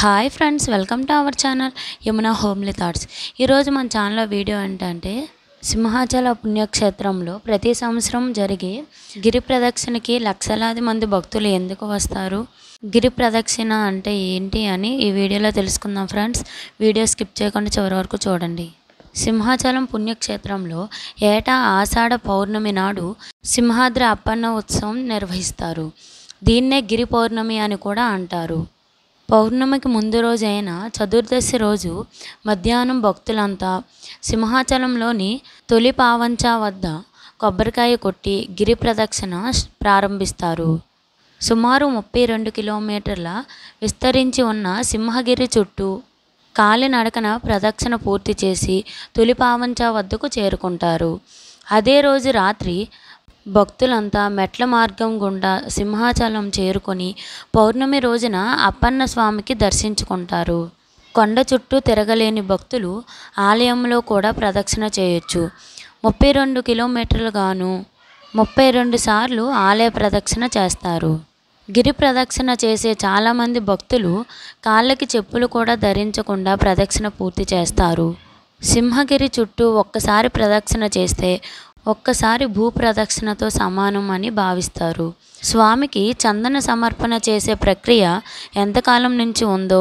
Hi friends, welcome to our channel Yamuna homely thoughts. ఈరోజు మన ఛానల్లో వీడియో ఏంటంటే సింహాచల పుణ్యక్షేత్రంలో ప్రతి సంవత్సరం జరిగే గిరి ప్రదక్షిణకి లక్షలాది మంది భక్తులు ఎందుకు వస్తారు, గిరి ప్రదక్షిణ అంటే ఏంటి అని ఈ వీడియోలో తెలుసుకుందాం. ఫ్రెండ్స్, వీడియో స్కిప్ చేయకుండా చివరి వరకు చూడండి. సింహాచలం పుణ్యక్షేత్రంలో ఏటా ఆషాఢ పౌర్ణమి నాడు సింహాద్రి అప్పన్న ఉత్సవం నిర్వహిస్తారు. దీన్నే గిరి పౌర్ణమి అని కూడా అంటారు. పౌర్ణమికి ముందు రోజైన చతుర్దశి రోజు మధ్యాహ్నం భక్తులంతా సింహాచలంలోని తొలి పావంచా వద్ద కొబ్బరికాయ కొట్టి గిరి ప్రదక్షిణ ప్రారంభిస్తారు. సుమారు 32 కిలోమీటర్ల విస్తరించి ఉన్న సింహగిరి చుట్టూ కాలినడకన ప్రదక్షిణ పూర్తి చేసి తొలి పావంచా వద్దకు చేరుకుంటారు. అదే రోజు రాత్రి భక్తులంతా మెట్ల మార్గం గుండా సింహాచలం చేరుకొని పౌర్ణమి రోజున అప్పన్న స్వామికి దర్శించుకుంటారు. కొండ చుట్టూ తిరగలేని భక్తులు ఆలయంలో కూడా ప్రదక్షిణ చేయొచ్చు. 32 కిలోమీటర్లు గాను 32 సార్లు ఆలయ ప్రదక్షిణ చేస్తారు. గిరి ప్రదక్షిణ చేసే చాలామంది భక్తులు కాళ్ళకి చెప్పులు కూడా ధరించకుండా ప్రదక్షిణ పూర్తి చేస్తారు. సింహగిరి చుట్టూ ఒక్కసారి ప్రదక్షిణ చేస్తే ఒక్కసారి భూ ప్రదక్షిణతో సమానం అని భావిస్తారు. స్వామికి చందన సమర్పణ చేసే ప్రక్రియ ఎంతకాలం నుంచి ఉందో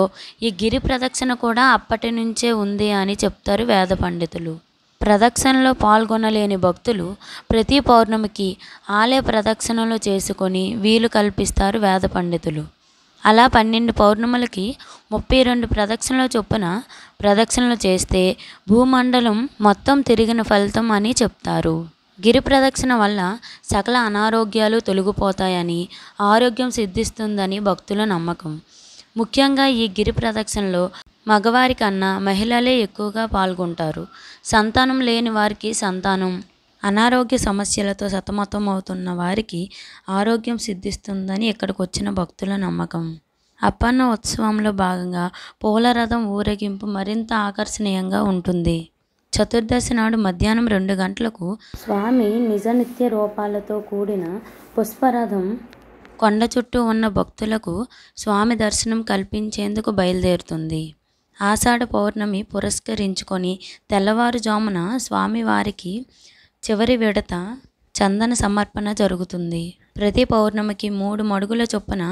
ఈ గిరి ప్రదక్షిణ కూడా అప్పటి నుంచే ఉంది అని చెప్తారు వేద పండితులు. ప్రదక్షిణలో పాల్గొనలేని భక్తులు ప్రతి పౌర్ణమికి ఆలయ ప్రదక్షిణలు చేసుకొని వీలు కల్పిస్తారు వేద పండితులు. అలా 12 పౌర్ణములకి 32 ప్రదక్షిణల చొప్పున ప్రదక్షిణలు చేస్తే భూమండలం మొత్తం తిరిగిన ఫలితం అని చెప్తారు. గిరి ప్రదక్షిణ వల్ల సకల అనారోగ్యాలు తొలగిపోతాయని, ఆరోగ్యం సిద్ధిస్తుందని భక్తుల నమ్మకం. ముఖ్యంగా ఈ గిరి ప్రదక్షిణలో మగవారి కన్నా మహిళలే ఎక్కువగా పాల్గొంటారు. సంతానం లేని వారికి సంతానం, అనారోగ్య సమస్యలతో సతమతం అవుతున్న వారికి ఆరోగ్యం సిద్ధిస్తుందని ఇక్కడికి వచ్చిన భక్తుల నమ్మకం. అప్పన్న ఉత్సవంలో భాగంగా పూల రథం ఊరేగింపు మరింత ఆకర్షణీయంగా ఉంటుంది. చతుర్దశి నాడు మధ్యాహ్నం 2 గంటలకు స్వామి నిజ నిత్య రూపాలతో కూడిన పుష్పరథం కొండ చుట్టూ ఉన్న భక్తులకు స్వామి దర్శనం కల్పించేందుకు బయలుదేరుతుంది. ఆషాఢ పౌర్ణమి పురస్కరించుకొని తెల్లవారుజామున స్వామివారికి చివరి విడత చందన సమర్పణ జరుగుతుంది. ప్రతి పౌర్ణమికి 3 మడుగుల చొప్పున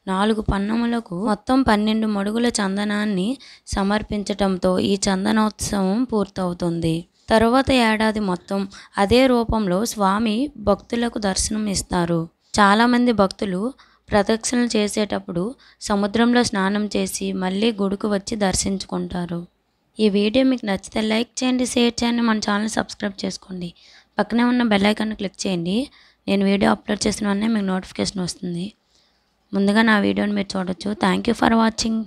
4 పన్నములకు మొత్తం 12 మడుగుల చందనాన్ని సమర్పించటంతో ఈ చందనోత్సవం పూర్తవుతుంది. తరువాత ఏడాది మొత్తం అదే రూపంలో స్వామి భక్తులకు దర్శనం ఇస్తారు. చాలామంది భక్తులు ప్రదక్షిణలు చేసేటప్పుడు సముద్రంలో స్నానం చేసి మళ్ళీ గుడికి వచ్చి దర్శించుకుంటారు. ఈ వీడియో మీకు నచ్చితే లైక్ చేయండి, షేర్ చేయండి, మన ఛానల్ సబ్స్క్రైబ్ చేసుకోండి. పక్కనే ఉన్న బెల్ ఐకాన్ క్లిక్ చేయండి. నేను వీడియో అప్లోడ్ చేసిన వెంటనే మీకు నోటిఫికేషన్ వస్తుంది. ముందుగా నా వీడియోని మీరు చూడొచ్చు. Thank you for watching.